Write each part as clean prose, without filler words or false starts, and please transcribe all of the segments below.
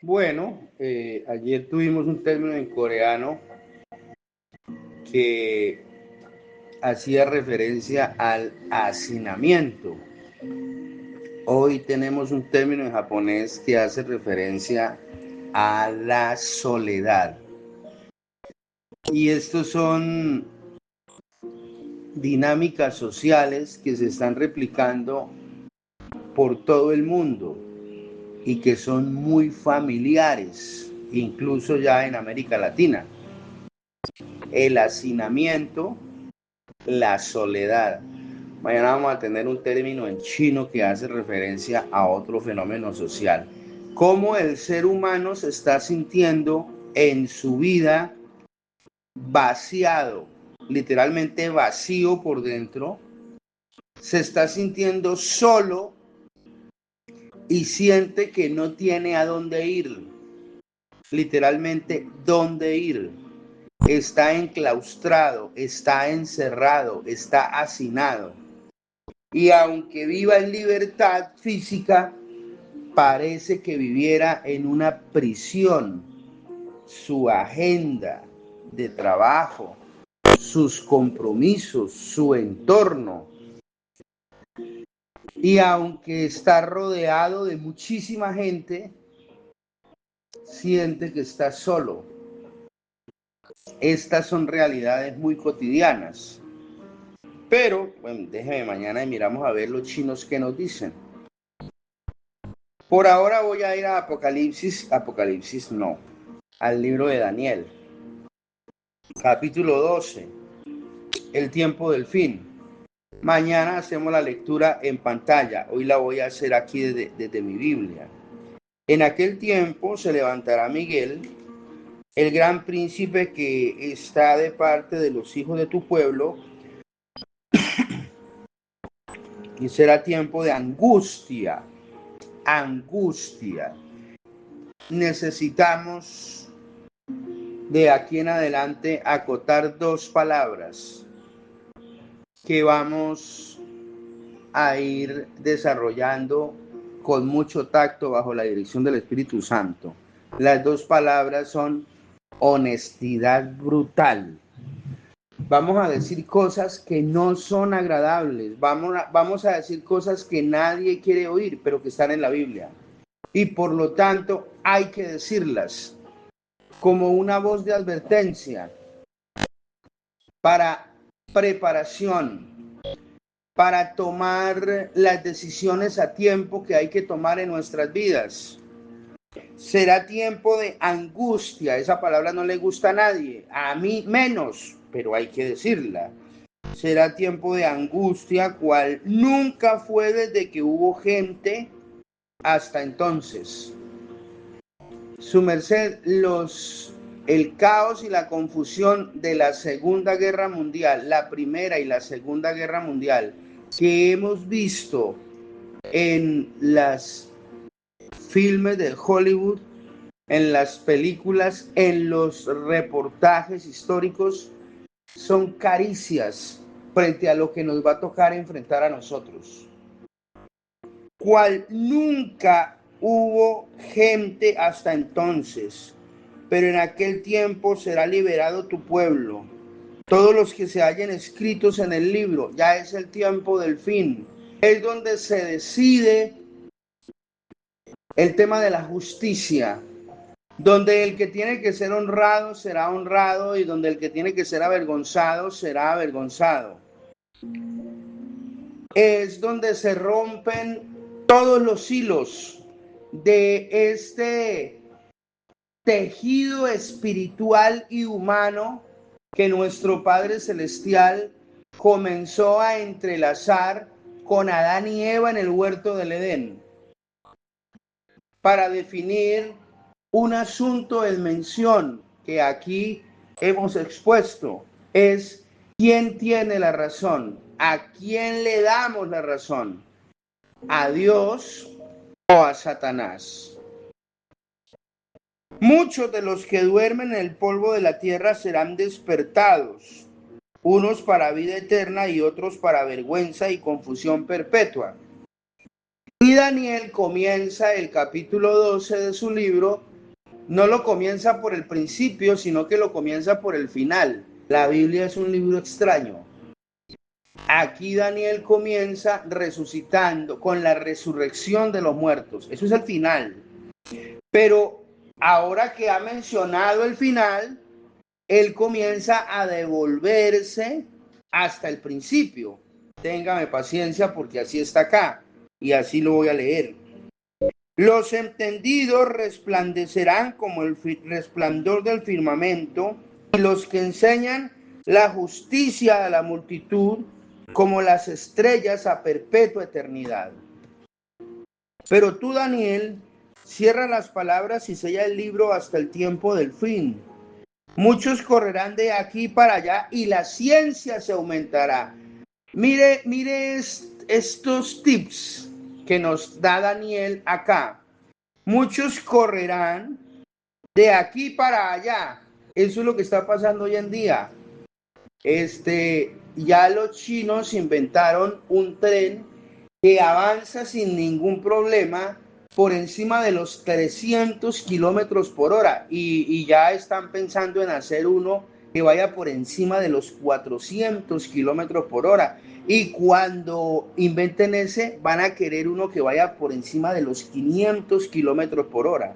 Bueno, ayer tuvimos un término en coreano que hacía referencia al hacinamiento. Hoy tenemos un término en japonés que hace referencia a la soledad. Y estos son dinámicas sociales que se están replicando por todo el mundo y que son muy familiares, incluso ya en América Latina. El hacinamiento, la soledad. Mañana vamos a tener un término en chino que hace referencia a otro fenómeno social. Cómo el ser humano se está sintiendo en su vida vaciado, literalmente vacío por dentro, se está sintiendo solo y siente que no tiene a dónde ir, literalmente dónde ir. Está enclaustrado, está encerrado, está hacinado. Y aunque viva en libertad física, parece que viviera en una prisión. Su agenda de trabajo, sus compromisos, su entorno. Y aunque está rodeado de muchísima gente, siente que está solo. Estas son realidades muy cotidianas. Pero, bueno, déjeme mañana y miramos a ver los chinos que nos dicen. Por ahora voy a ir a Apocalipsis no, al libro de Daniel, capítulo 12, el tiempo del fin. Mañana hacemos la lectura en pantalla, hoy la voy a hacer aquí desde mi Biblia. En aquel tiempo se levantará Miguel, el gran príncipe que está de parte de los hijos de tu pueblo, y será tiempo de angustia, angustia. Necesitamos de aquí en adelante acotar dos palabras que vamos a ir desarrollando con mucho tacto bajo la dirección del Espíritu Santo. Las dos palabras son honestidad brutal. Vamos a decir cosas que no son agradables, vamos a decir cosas que nadie quiere oír, pero que están en la Biblia. Y por lo tanto hay que decirlas como una voz de advertencia para preparación, para tomar las decisiones a tiempo que hay que tomar en nuestras vidas. Será tiempo de angustia, esa palabra no le gusta a nadie, a mí menos, pero hay que decirla. Será tiempo de angustia, cual nunca fue desde que hubo gente hasta entonces. Su merced, el caos y la confusión de la Segunda Guerra Mundial, la Primera y la Segunda Guerra Mundial, que hemos visto en las filmes de Hollywood, en las películas, en los reportajes históricos, son caricias frente a lo que nos va a tocar enfrentar a nosotros. Cual nunca hubo gente hasta entonces, pero en aquel tiempo será liberado tu pueblo. Todos los que se hallen escritos en el libro, ya es el tiempo del fin. Es donde se decide el tema de la justicia, donde el que tiene que ser honrado será honrado y donde el que tiene que ser avergonzado será avergonzado. Es donde se rompen todos los hilos de este tejido espiritual y humano que nuestro Padre Celestial comenzó a entrelazar con Adán y Eva en el huerto del Edén para definir un asunto en mención que aquí hemos expuesto. Es quién tiene la razón, a quién le damos la razón, a Dios o a Satanás. Muchos de los que duermen en el polvo de la tierra serán despertados, unos para vida eterna y otros para vergüenza y confusión perpetua. Y Daniel comienza el capítulo 12 de su libro, no lo comienza por el principio, sino que lo comienza por el final. La Biblia es un libro extraño. Aquí Daniel comienza resucitando con la resurrección de los muertos. Eso es el final. Pero ahora que ha mencionado el final, él comienza a devolverse hasta el principio. Téngame paciencia porque así está acá y así lo voy a leer. Los entendidos resplandecerán como el resplandor del firmamento, y los que enseñan la justicia a la multitud como las estrellas a perpetua eternidad. Pero tú, Daniel, cierra las palabras y sella el libro hasta el tiempo del fin. Muchos correrán de aquí para allá y la ciencia se aumentará. Mire estos tips que nos da Daniel acá. Muchos correrán de aquí para allá. Eso es lo que está pasando hoy en día. Ya los chinos inventaron un tren que avanza sin ningún problema por encima de los 300 kilómetros por hora y ya están pensando en hacer uno que vaya por encima de los 400 kilómetros por hora. Y cuando inventen ese, van a querer uno que vaya por encima de los 500 kilómetros por hora.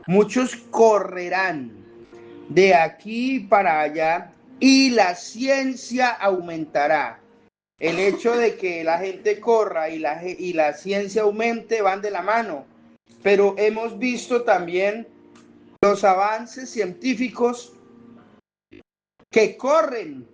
Muchos correrán de aquí para allá y la ciencia aumentará. El hecho de que la gente corra y la ciencia aumente van de la mano, pero hemos visto también los avances científicos que corren.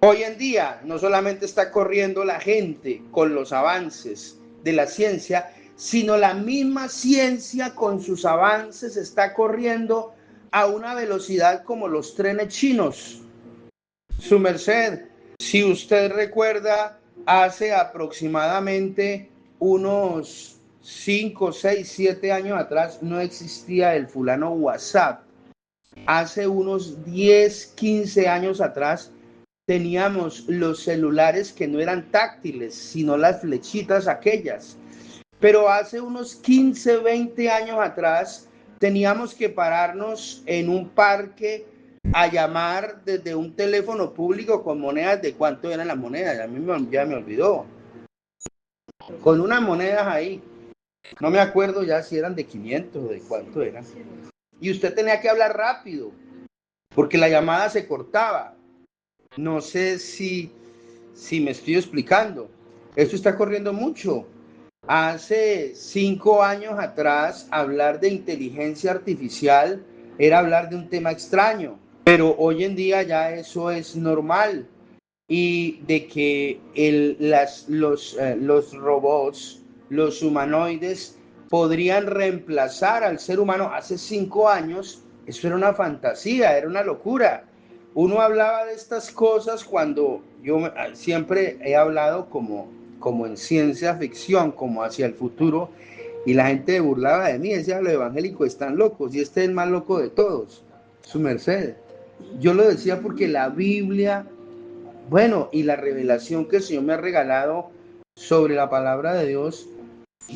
Hoy en día no solamente está corriendo la gente con los avances de la ciencia, sino la misma ciencia con sus avances está corriendo a una velocidad como los trenes chinos. Su merced, si usted recuerda, hace aproximadamente unos 5, 6, 7 años atrás no existía el fulano WhatsApp. Hace unos 10, 15 años atrás teníamos los celulares que no eran táctiles, sino las flechitas aquellas. Pero hace unos 15, 20 años atrás teníamos que pararnos en un parque a llamar desde un teléfono público con monedas. ¿De cuánto eran las monedas? Ya me olvidó. Con unas monedas ahí. No me acuerdo ya si eran de 500 o de cuánto eran. Y usted tenía que hablar rápido, porque la llamada se cortaba. No sé si me estoy explicando. Esto está corriendo mucho. Hace 5 años atrás, hablar de inteligencia artificial era hablar de un tema extraño, pero hoy en día ya eso es normal. Y de que los robots, los humanoides, podrían reemplazar al ser humano hace 5 años, eso era una fantasía, era una locura. Uno hablaba de estas cosas cuando siempre he hablado como en ciencia ficción, como hacia el futuro, y la gente burlaba de mí, decía, los evangélicos están locos, y este es el más loco de todos, su merced. Yo lo decía porque la Biblia, bueno, y la revelación que el Señor me ha regalado sobre la palabra de Dios,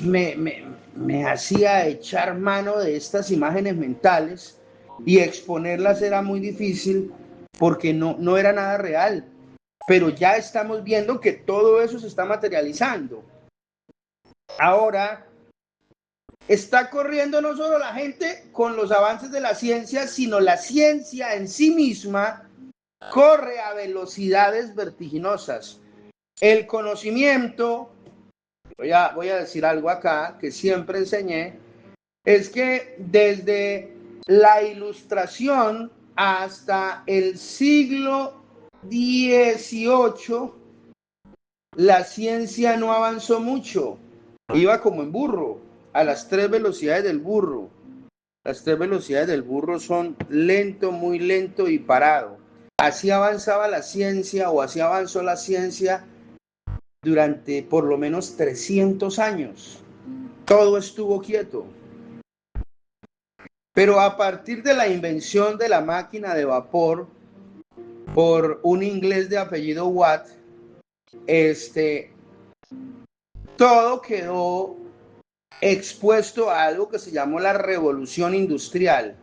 me hacía echar mano de estas imágenes mentales, y exponerlas era muy difícil porque no era nada real. Pero ya estamos viendo que todo eso se está materializando. Ahora, está corriendo no solo la gente con los avances de la ciencia, sino la ciencia en sí misma corre a velocidades vertiginosas. El conocimiento, voy a decir algo acá que siempre enseñé, es que desde la Ilustración hasta el siglo XVIII, la ciencia no avanzó mucho, iba como en burro, a las 3 velocidades del burro. Las 3 velocidades del burro son lento, muy lento y parado. Así avanzaba la ciencia, o así avanzó la ciencia durante por lo menos 300 años. Todo estuvo quieto. Pero a partir de la invención de la máquina de vapor por un inglés de apellido Watt, todo quedó expuesto a algo que se llamó la revolución industrial.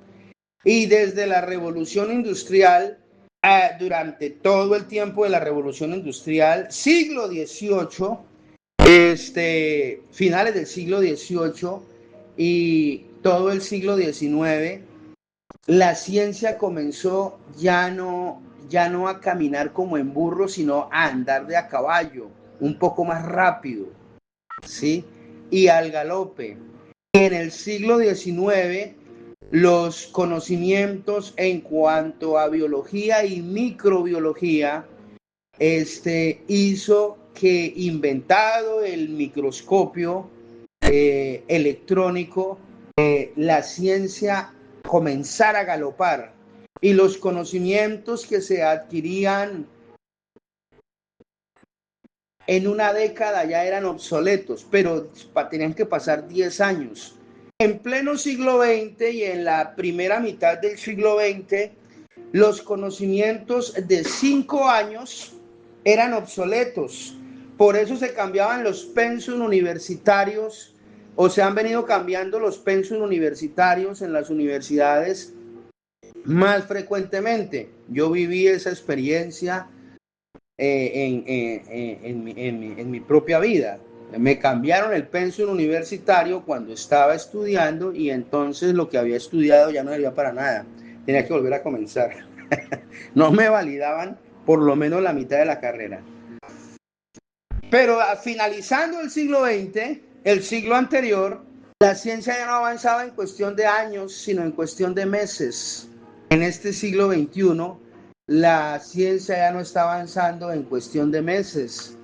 Y desde la revolución industrial, durante todo el tiempo de la revolución industrial, siglo XVIII, finales del siglo XVIII y todo el siglo XIX, la ciencia comenzó ya no a caminar como en burro, sino a andar de a caballo, un poco más rápido, ¿sí? Y al galope. En el siglo XIX, los conocimientos en cuanto a biología y microbiología, hizo que, inventado el microscopio electrónico, la ciencia comenzara a galopar y los conocimientos que se adquirían en una década ya eran obsoletos, pero tenían que pasar 10 años. En pleno siglo XX y en la primera mitad del siglo XX, los conocimientos de 5 años eran obsoletos. Por eso se cambiaban los pensum universitarios, o se han venido cambiando los pensum universitarios en las universidades más frecuentemente. Yo viví esa experiencia en mi propia vida. Me cambiaron el pensum universitario cuando estaba estudiando y entonces lo que había estudiado ya no servía para nada. Tenía que volver a comenzar. No me validaban por lo menos la mitad de la carrera. Pero finalizando el siglo XX, el siglo anterior, la ciencia ya no avanzaba en cuestión de años, sino en cuestión de meses. En este siglo XXI, la ciencia ya no está avanzando en cuestión de meses.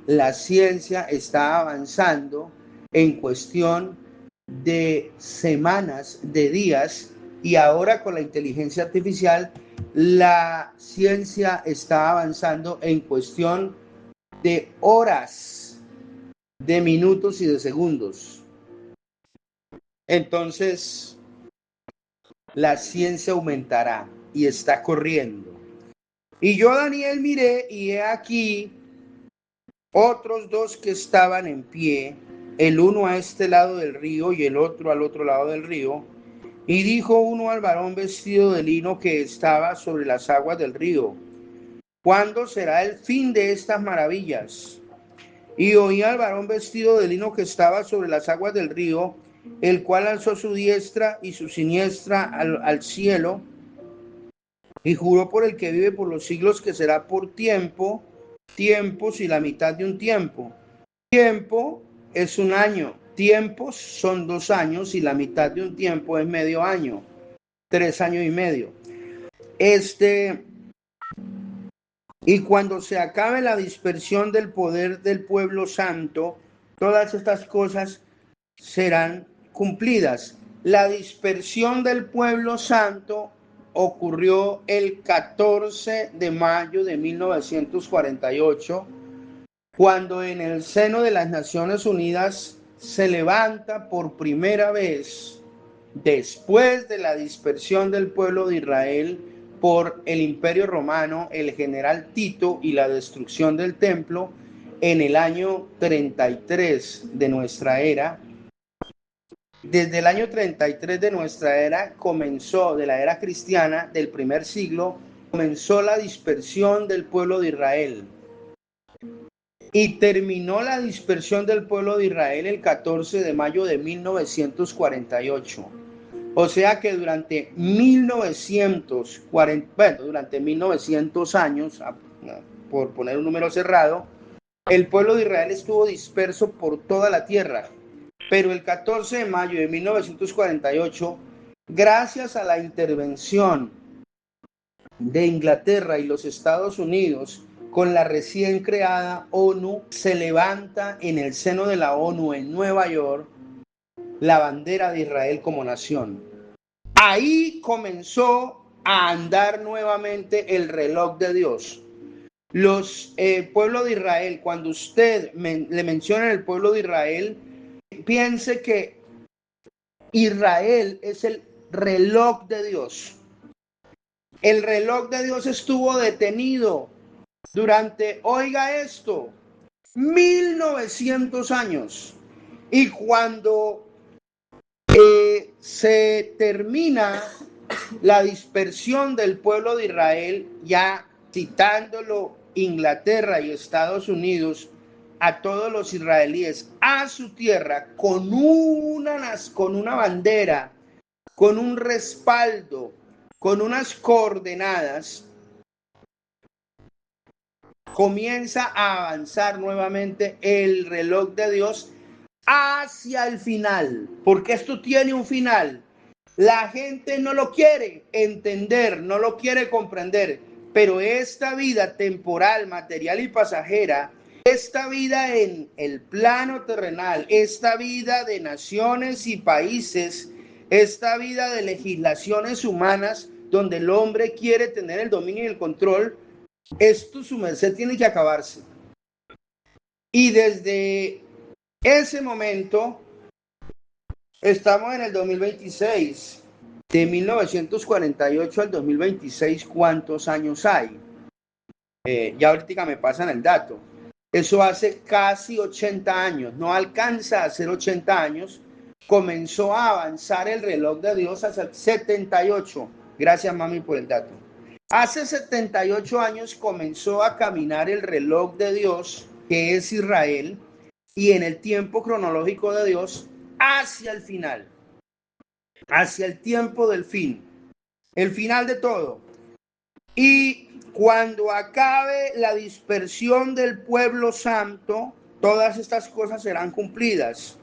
La ciencia está avanzando en cuestión de semanas, de días, y ahora con la inteligencia artificial, la ciencia está avanzando en cuestión de horas, de minutos y de segundos. Entonces, la ciencia aumentará y está corriendo. Y yo, Daniel, miré y he aquí otros dos que estaban en pie, el uno a este lado del río y el otro al otro lado del río. Y dijo uno al varón vestido de lino que estaba sobre las aguas del río: ¿cuándo será el fin de estas maravillas? Y oí al varón vestido de lino que estaba sobre las aguas del río, el cual alzó su diestra y su siniestra al cielo, y juró por el que vive por los siglos que será por tiempos y la mitad de un tiempo. Tiempo es un año, tiempos son 2 años y la mitad de un tiempo es medio año, 3 años y medio. Y cuando se acabe la dispersión del poder del pueblo santo, todas estas cosas serán cumplidas. La dispersión del pueblo santo ocurrió el 14 de mayo de 1948, cuando en el seno de las Naciones Unidas se levanta por primera vez, después de la dispersión del pueblo de Israel por el Imperio Romano, el general Tito, y la destrucción del templo en el año 33 de nuestra era. Desde el año 33 de nuestra era comenzó, de la era cristiana del primer siglo, comenzó la dispersión del pueblo de Israel. Y terminó la dispersión del pueblo de Israel el 14 de mayo de 1948. O sea que durante 1900 años, por poner un número cerrado, el pueblo de Israel estuvo disperso por toda la tierra. Pero el 14 de mayo de 1948, gracias a la intervención de Inglaterra y los Estados Unidos, con la recién creada ONU, se levanta en el seno de la ONU en Nueva York la bandera de Israel como nación. Ahí comenzó a andar nuevamente el reloj de Dios. El pueblo de Israel, cuando usted le menciona el pueblo de Israel, piense que Israel es el reloj de Dios. El reloj de Dios estuvo detenido durante, oiga esto, 1900 años. Y cuando se termina la dispersión del pueblo de Israel, ya citándolo Inglaterra y Estados Unidos, a todos los israelíes a su tierra con una bandera, con un respaldo, con unas coordenadas, comienza a avanzar nuevamente el reloj de Dios hacia el final, porque esto tiene un final. La gente no lo quiere entender, no lo quiere comprender, pero esta vida temporal, material y pasajera, esta vida en el plano terrenal, esta vida de naciones y países, esta vida de legislaciones humanas, donde el hombre quiere tener el dominio y el control, esto, su merced, tiene que acabarse. Y desde ese momento, estamos en el 2026. De 1948 al 2026, ¿cuántos años hay? Ya ahorita me pasan el dato. Eso hace casi 80 años, no alcanza a ser 80 años. Comenzó a avanzar el reloj de Dios hacia 78. Gracias, mami, por el dato. Hace 78 años comenzó a caminar el reloj de Dios, que es Israel, y en el tiempo cronológico de Dios, hacia el final, hacia el tiempo del fin, el final de todo. Y cuando acabe la dispersión del pueblo santo, todas estas cosas serán cumplidas.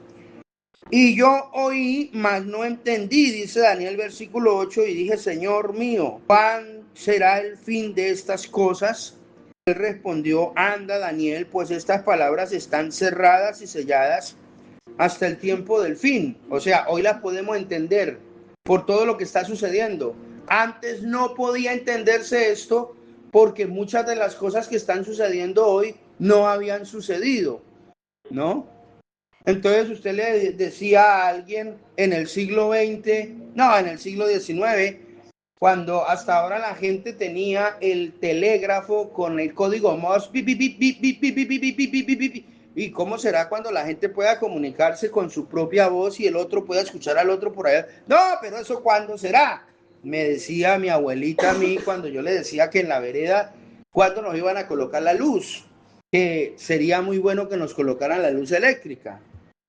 Y yo oí, mas no entendí, dice Daniel versículo 8, y dije, Señor mío, ¿cuándo será el fin de estas cosas? Él respondió, anda Daniel, pues estas palabras están cerradas y selladas hasta el tiempo del fin. O sea, hoy las podemos entender por todo lo que está sucediendo. Antes no podía entenderse esto porque muchas de las cosas que están sucediendo hoy no habían sucedido, ¿no? Entonces usted le decía a alguien en el siglo XX, no, en el siglo XIX, cuando hasta ahora la gente tenía el telégrafo con el código Morse, ¿y cómo será cuando la gente pueda comunicarse con su propia voz y el otro pueda escuchar al otro por allá? No, pero eso ¿cuándo será? Me decía mi abuelita a mí cuando yo le decía que en la vereda, ¿cuándo nos iban a colocar la luz? Que sería muy bueno que nos colocaran la luz eléctrica,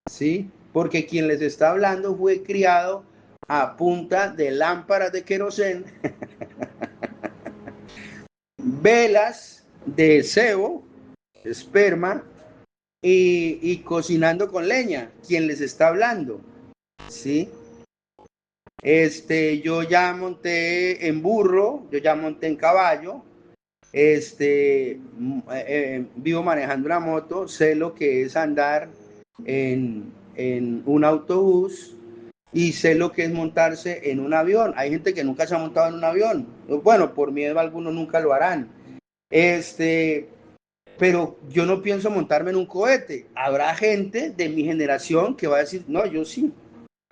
¿sí? Porque quien les está hablando fue criado a punta de lámparas de querosén, velas de cebo, esperma y cocinando con leña. Quien les está hablando, ¿sí? Yo ya monté en burro, yo ya monté en caballo, vivo manejando una moto, sé lo que es andar en un autobús y sé lo que es montarse en un avión. Hay gente que nunca se ha montado en un avión. Bueno, por miedo algunos nunca lo harán. Pero yo no pienso montarme en un cohete. Habrá gente de mi generación que va a decir, no, yo sí,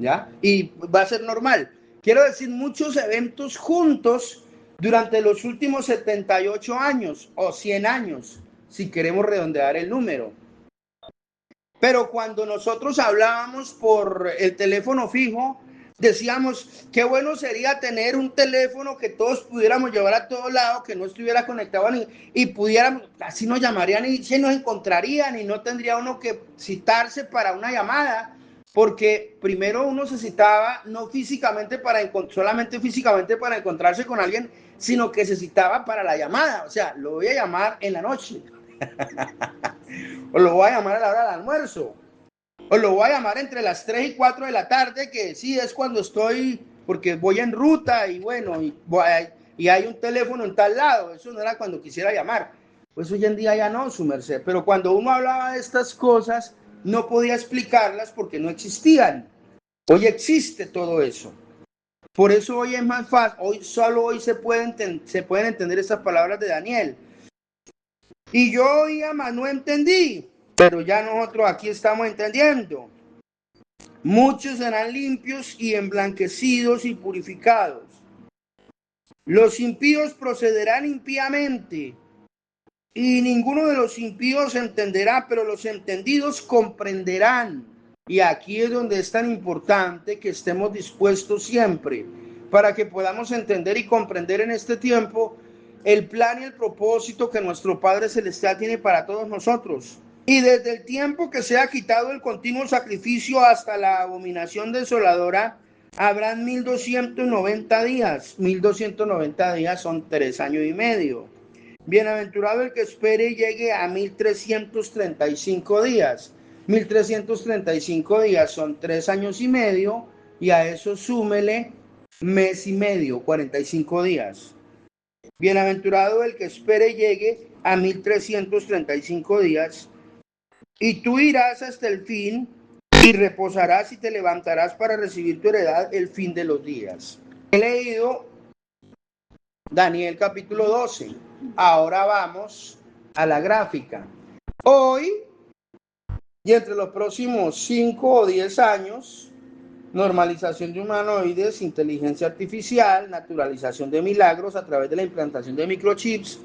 ¿ya? Y va a ser normal. Quiero decir, muchos eventos juntos durante los últimos 78 años o 100 años, si queremos redondear el número. Pero cuando nosotros hablábamos por el teléfono fijo, decíamos, qué bueno sería tener un teléfono que todos pudiéramos llevar a todos lados, que no estuviera conectado y pudiéramos, así nos llamarían y se nos encontrarían y no tendría uno que citarse para una llamada, porque primero uno se citaba no físicamente solamente físicamente para encontrarse con alguien, sino que se citaba para la llamada. O sea, lo voy a llamar en la noche. O lo voy a llamar a la hora del almuerzo, o lo voy a llamar entre las 3 y 4 de la tarde, que sí es cuando estoy, porque voy en ruta y bueno, y hay un teléfono en tal lado. Eso no era cuando quisiera llamar. Pues hoy en día ya no, su merced. Pero cuando uno hablaba de estas cosas, no podía explicarlas porque no existían. Hoy existe todo eso. Por eso hoy es más fácil. Solo hoy se pueden entender estas palabras de Daniel. Y yo oía, mas no entendí, pero ya nosotros aquí estamos entendiendo. Muchos serán limpios y emblanquecidos y purificados. Los impíos procederán impíamente, y ninguno de los impíos entenderá, pero los entendidos comprenderán. Y aquí es donde es tan importante que estemos dispuestos siempre para que podamos entender y comprender en este tiempo el plan y el propósito que nuestro Padre Celestial tiene para todos nosotros. Y desde el tiempo que se ha quitado el continuo sacrificio hasta la abominación desoladora, habrán 1290 días. 1290 días son 3 años y medio. Bienaventurado el que espere y llegue a 1335 días. 1335 días son 3 años y medio, y a eso súmele mes y medio, 45 días. Bienaventurado el que espere y llegue a 1335 días, y tú irás hasta el fin y reposarás y te levantarás para recibir tu heredad el fin de los días. He leído Daniel capítulo 12. Ahora vamos a la gráfica. Hoy y entre los próximos 5 o 10 años, normalización de humanoides, inteligencia artificial, naturalización de milagros a través de la implantación de microchips,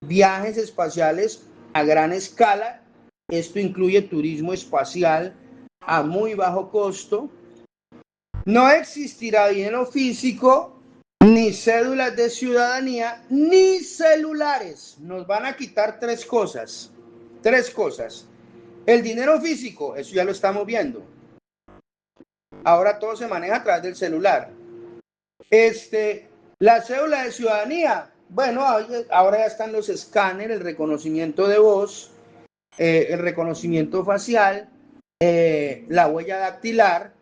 viajes espaciales a gran escala. Esto incluye turismo espacial a muy bajo costo. No existirá dinero físico, ni cédulas de ciudadanía, ni celulares. Nos van a quitar tres cosas. Tres cosas. El dinero físico, eso ya lo estamos viendo. Ahora todo se maneja a través del celular. La cédula de ciudadanía, bueno, ahora ya están los escáneres, el reconocimiento de voz, el reconocimiento facial, la huella dactilar.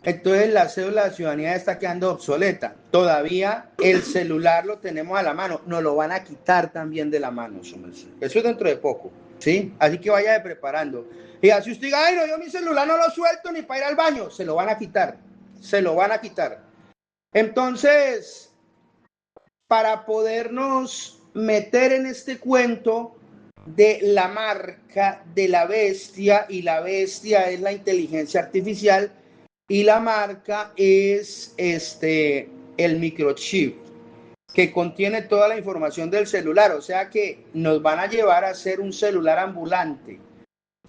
Entonces la cédula de ciudadanía está quedando obsoleta. Todavía el celular lo tenemos a la mano. Nos lo van a quitar también de la mano. Eso es dentro de poco, ¿sí? Así que vaya preparando. Y así usted diga, ay, no, yo mi celular no lo suelto ni para ir al baño. Se lo van a quitar. Se lo van a quitar. Entonces, para podernos meter en este cuento de la marca de la bestia, y la bestia es la inteligencia artificial, y la marca es el microchip que contiene toda la información del celular, o sea que nos van a llevar a ser un celular ambulante.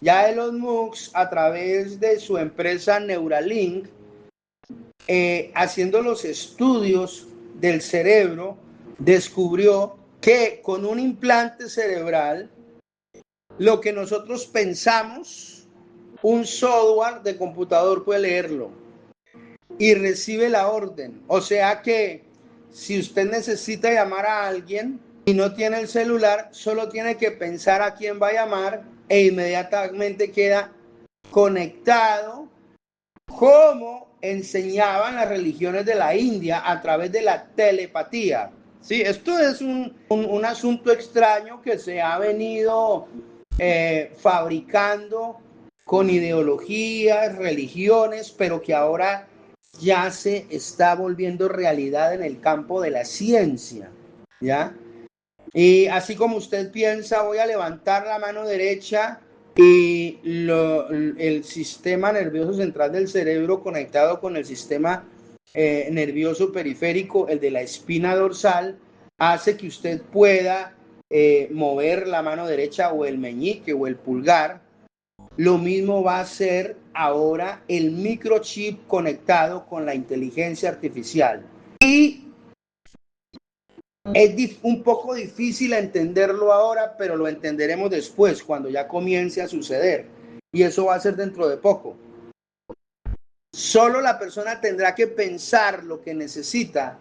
Ya Elon Musk, a través de su empresa Neuralink, haciendo los estudios del cerebro, descubrió que con un implante cerebral, lo que nosotros pensamos, un software de computador puede leerlo y recibe la orden. O sea que si usted necesita llamar a alguien y no tiene el celular, solo tiene que pensar a quién va a llamar e inmediatamente queda conectado, como enseñaban las religiones de la India a través de la telepatía. Sí, esto es un asunto extraño que se ha venido fabricando con ideologías, religiones, pero que ahora ya se está volviendo realidad en el campo de la ciencia, ¿ya? Y así como usted piensa, voy a levantar la mano derecha y el sistema nervioso central del cerebro conectado con el sistema nervioso periférico, el de la espina dorsal, hace que usted pueda mover la mano derecha o el meñique o el pulgar. Lo mismo va a ser ahora el microchip conectado con la inteligencia artificial. Y es un poco difícil entenderlo ahora, pero lo entenderemos después, cuando ya comience a suceder. Y eso va a ser dentro de poco. Solo la persona tendrá que pensar lo que necesita,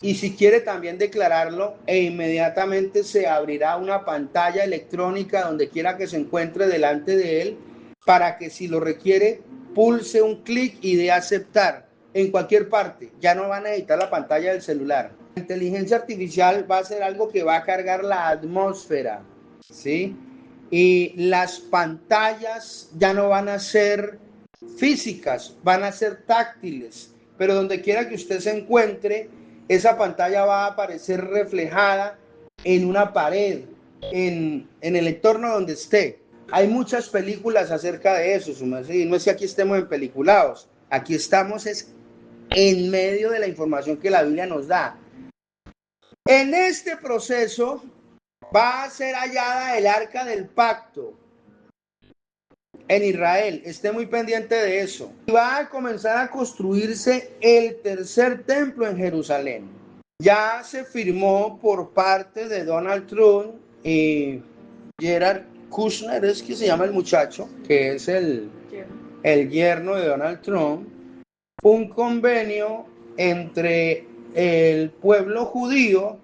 y si quiere también declararlo, e inmediatamente se abrirá una pantalla electrónica donde quiera que se encuentre delante de él, para que si lo requiere, pulse un clic y dé aceptar en cualquier parte. Ya no van a necesitar la pantalla del celular. La inteligencia artificial va a ser algo que va a cargar la atmósfera, ¿sí? Y las pantallas ya no van a ser físicas, van a ser táctiles, pero donde quiera que usted se encuentre, esa pantalla va a aparecer reflejada en una pared, en el entorno donde esté. Hay muchas películas acerca de eso, ¿sí? No es que aquí estemos empeliculados, aquí estamos es en medio de la información que la Biblia nos da. En este proceso va a ser hallada el arca del pacto. en Israel. Esté muy pendiente de eso. Va a comenzar a construirse el tercer templo en Jerusalén. Ya se firmó por parte de Donald Trump y Jared Kushner, es que se llama el muchacho, que es el yerno de Donald Trump, un convenio entre el pueblo judío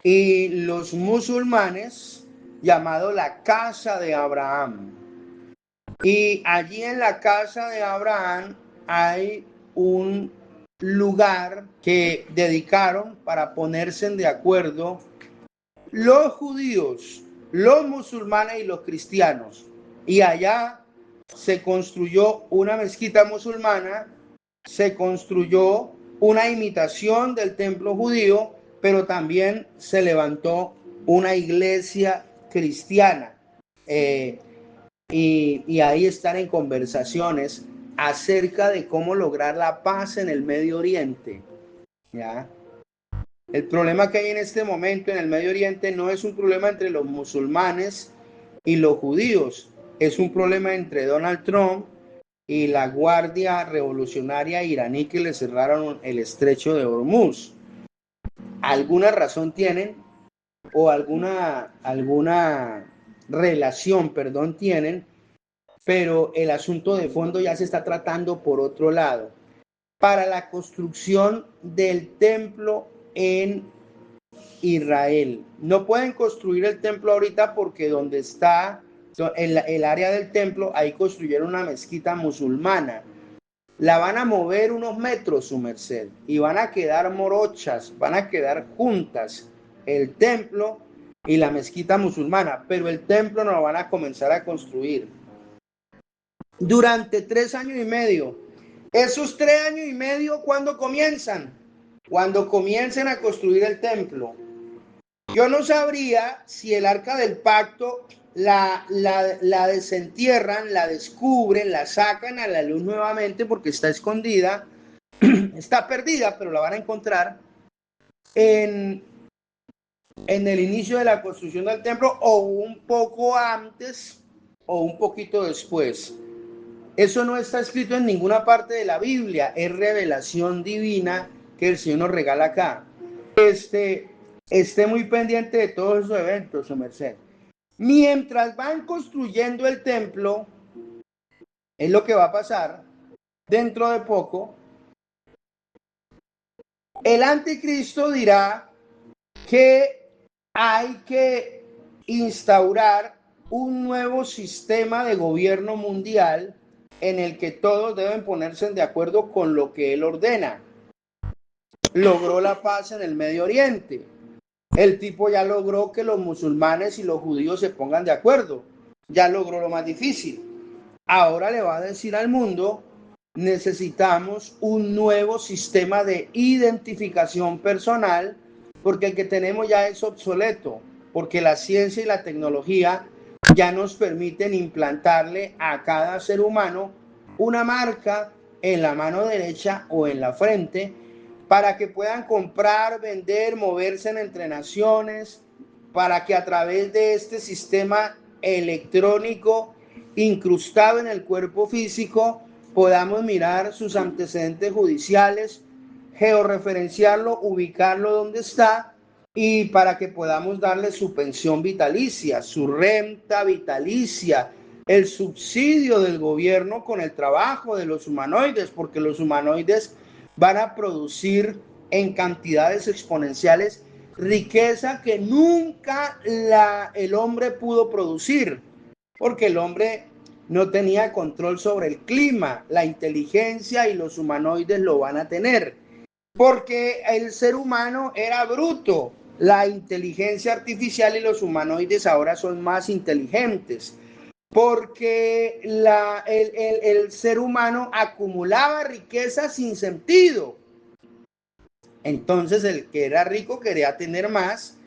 y los musulmanes llamado la Casa de Abraham. Y allí en la Casa de Abraham hay un lugar que dedicaron para ponerse de acuerdo los judíos, los musulmanes y los cristianos. Y allá se construyó una mezquita musulmana, se construyó una imitación del templo judío, pero también se levantó una iglesia cristiana. Y ahí están en conversaciones acerca de cómo lograr la paz en el Medio Oriente. ¿Ya? El problema que hay en este momento en el Medio Oriente no es un problema entre los musulmanes y los judíos, es un problema entre Donald Trump y la Guardia Revolucionaria iraní que le cerraron el estrecho de Hormuz. ¿Alguna razón tienen o alguna relación, tienen? Pero el asunto de fondo ya se está tratando por otro lado. Para la construcción del templo en Israel. No pueden construir el templo ahorita porque donde está el área del templo, ahí construyeron una mezquita musulmana. La van a mover unos metros, su merced, y van a quedar morochas, van a quedar juntas el templo y la mezquita musulmana, pero el templo no lo van a comenzar a construir durante 3 años y medio. Esos 3 años y medio, ¿cuándo comienzan? Cuando comiencen a construir el templo. Yo no sabría si el arca del pacto la desentierran, la descubren, la sacan a la luz nuevamente porque está escondida, está perdida, pero la van a encontrar en el inicio de la construcción del templo o un poco antes o un poquito después. Eso no está escrito en ninguna parte de la Biblia, es revelación divina que el Señor nos regala acá. Esté muy pendiente de todos esos eventos, su merced. Mientras van construyendo el templo, es lo que va a pasar dentro de poco. El anticristo dirá que hay que instaurar un nuevo sistema de gobierno mundial en el que todos deben ponerse de acuerdo con lo que él ordena. Logró la paz en el Medio Oriente. El tipo ya logró que los musulmanes y los judíos se pongan de acuerdo. Ya logró lo más difícil. Ahora le va a decir al mundo, necesitamos un nuevo sistema de identificación personal porque el que tenemos ya es obsoleto, porque la ciencia y la tecnología ya nos permiten implantarle a cada ser humano una marca en la mano derecha o en la frente para que puedan comprar, vender, moverse entre naciones, para que a través de este sistema electrónico incrustado en el cuerpo físico podamos mirar sus antecedentes judiciales, georreferenciarlo, ubicarlo donde está y para que podamos darle su pensión vitalicia, su renta vitalicia, el subsidio del gobierno con el trabajo de los humanoides, porque los humanoides van a producir en cantidades exponenciales riqueza que nunca el hombre pudo producir, porque el hombre no tenía control sobre el clima. La inteligencia y los humanoides lo van a tener, porque el ser humano era bruto. La inteligencia artificial y los humanoides ahora son más inteligentes, porque el ser humano acumulaba riqueza sin sentido. Entonces el que era rico quería tener más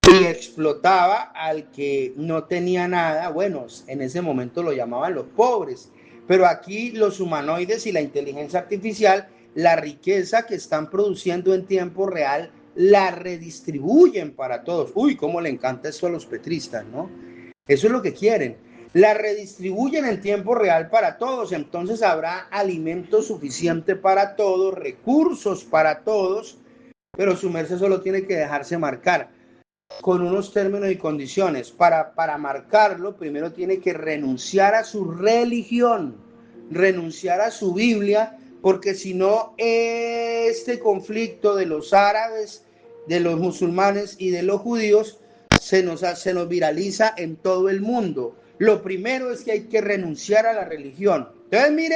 y explotaba al que no tenía nada. Bueno, en ese momento lo llamaban los pobres, pero aquí los humanoides y la inteligencia artificial, la riqueza que están produciendo en tiempo real, la redistribuyen para todos. Uy, cómo le encanta eso a los petristas, ¿no? Eso es lo que quieren. la redistribuyen en tiempo real para todos, entonces habrá alimento suficiente para todos, recursos para todos, pero su merced solo tiene que dejarse marcar con unos términos y condiciones. Para marcarlo, primero tiene que renunciar a su religión, renunciar a su Biblia, porque si no, este conflicto de los árabes, de los musulmanes y de los judíos se nos viraliza en todo el mundo. Lo primero es que hay que renunciar a la religión. Entonces,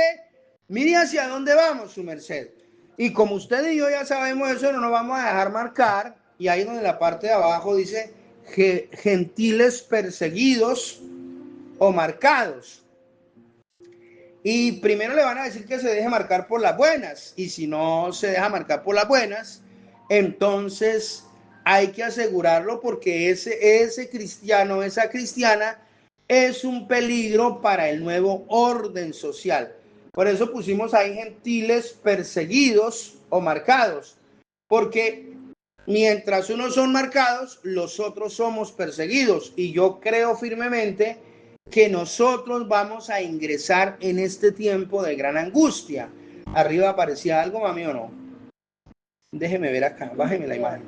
mire hacia dónde vamos, su merced. Y como usted y yo ya sabemos eso, no nos vamos a dejar marcar. Y ahí donde la parte de abajo dice gentiles perseguidos o marcados. Y primero le van a decir que se deje marcar por las buenas. Y si no se deja marcar por las buenas, entonces hay que asegurarlo, porque ese cristiano, esa cristiana, es un peligro para el nuevo orden social. Por eso pusimos ahí gentiles perseguidos o marcados, porque mientras unos son marcados, los otros somos perseguidos. Y yo creo firmemente que nosotros vamos a ingresar en este tiempo de gran angustia. Arriba aparecía algo, mami, ¿o no? Déjeme ver acá, bájeme la imagen.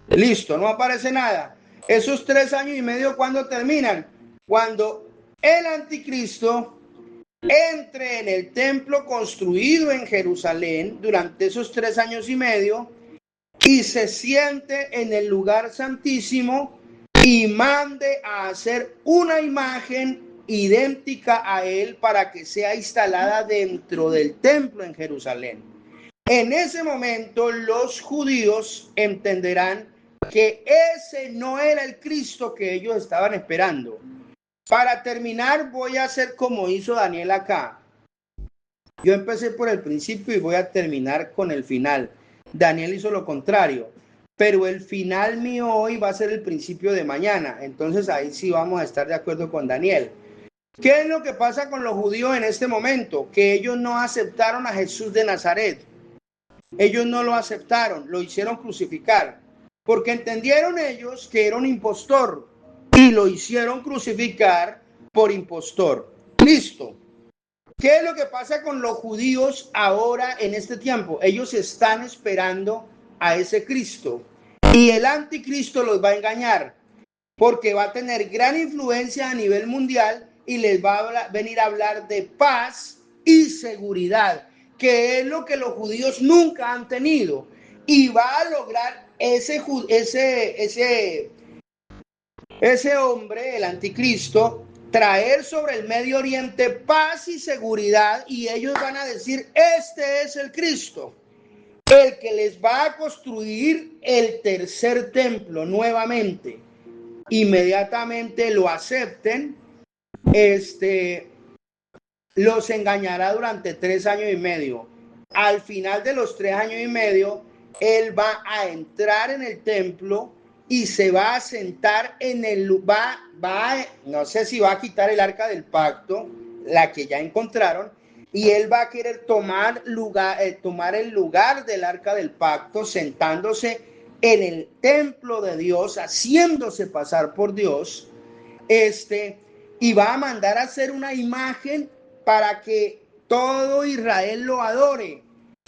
Listo, no aparece nada. Esos 3 años y medio, ¿cuándo terminan? Cuando el anticristo entre en el templo construido en Jerusalén durante esos 3 años y medio y se siente en el lugar santísimo y mande a hacer una imagen idéntica a él para que sea instalada dentro del templo en Jerusalén. En ese momento los judíos entenderán que ese no era el Cristo que ellos estaban esperando. Para terminar, voy a hacer como hizo Daniel acá. Yo empecé por el principio y voy a terminar con el final. Daniel hizo lo contrario, pero el final mío hoy va a ser el principio de mañana. Entonces ahí sí vamos a estar de acuerdo con Daniel. ¿Qué es lo que pasa con los judíos en este momento? Que ellos no aceptaron a Jesús de Nazaret. Ellos no lo aceptaron, lo hicieron crucificar, porque entendieron ellos que era un impostor y lo hicieron crucificar por impostor. Listo. ¿Qué es lo que pasa con los judíos ahora en este tiempo? Ellos están esperando a ese Cristo y el anticristo los va a engañar, porque va a tener gran influencia a nivel mundial y les va a venir a hablar de paz y seguridad, que es lo que los judíos nunca han tenido, y va a lograr ese hombre, el anticristo, traer sobre el Medio Oriente paz y seguridad, y ellos van a decir: este es el Cristo, el que les va a construir el tercer templo nuevamente. Inmediatamente lo acepten, los engañará durante 3 años y medio. Al final de los 3 años y medio, él va a entrar en el templo y se va a sentar en el lugar, no sé si va a quitar el arca del pacto, la que ya encontraron, y él va a querer tomar el lugar del arca del pacto, sentándose en el templo de Dios, haciéndose pasar por Dios, y va a mandar a hacer una imagen para que todo Israel lo adore.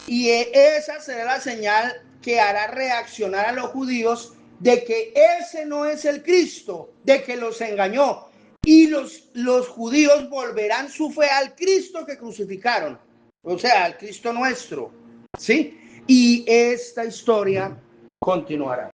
Y esa será la señal que hará reaccionar a los judíos de que ese no es el Cristo, de que los engañó. Y los judíos volverán su fe al Cristo que crucificaron, o sea, al Cristo nuestro, ¿sí? Y esta historia continuará.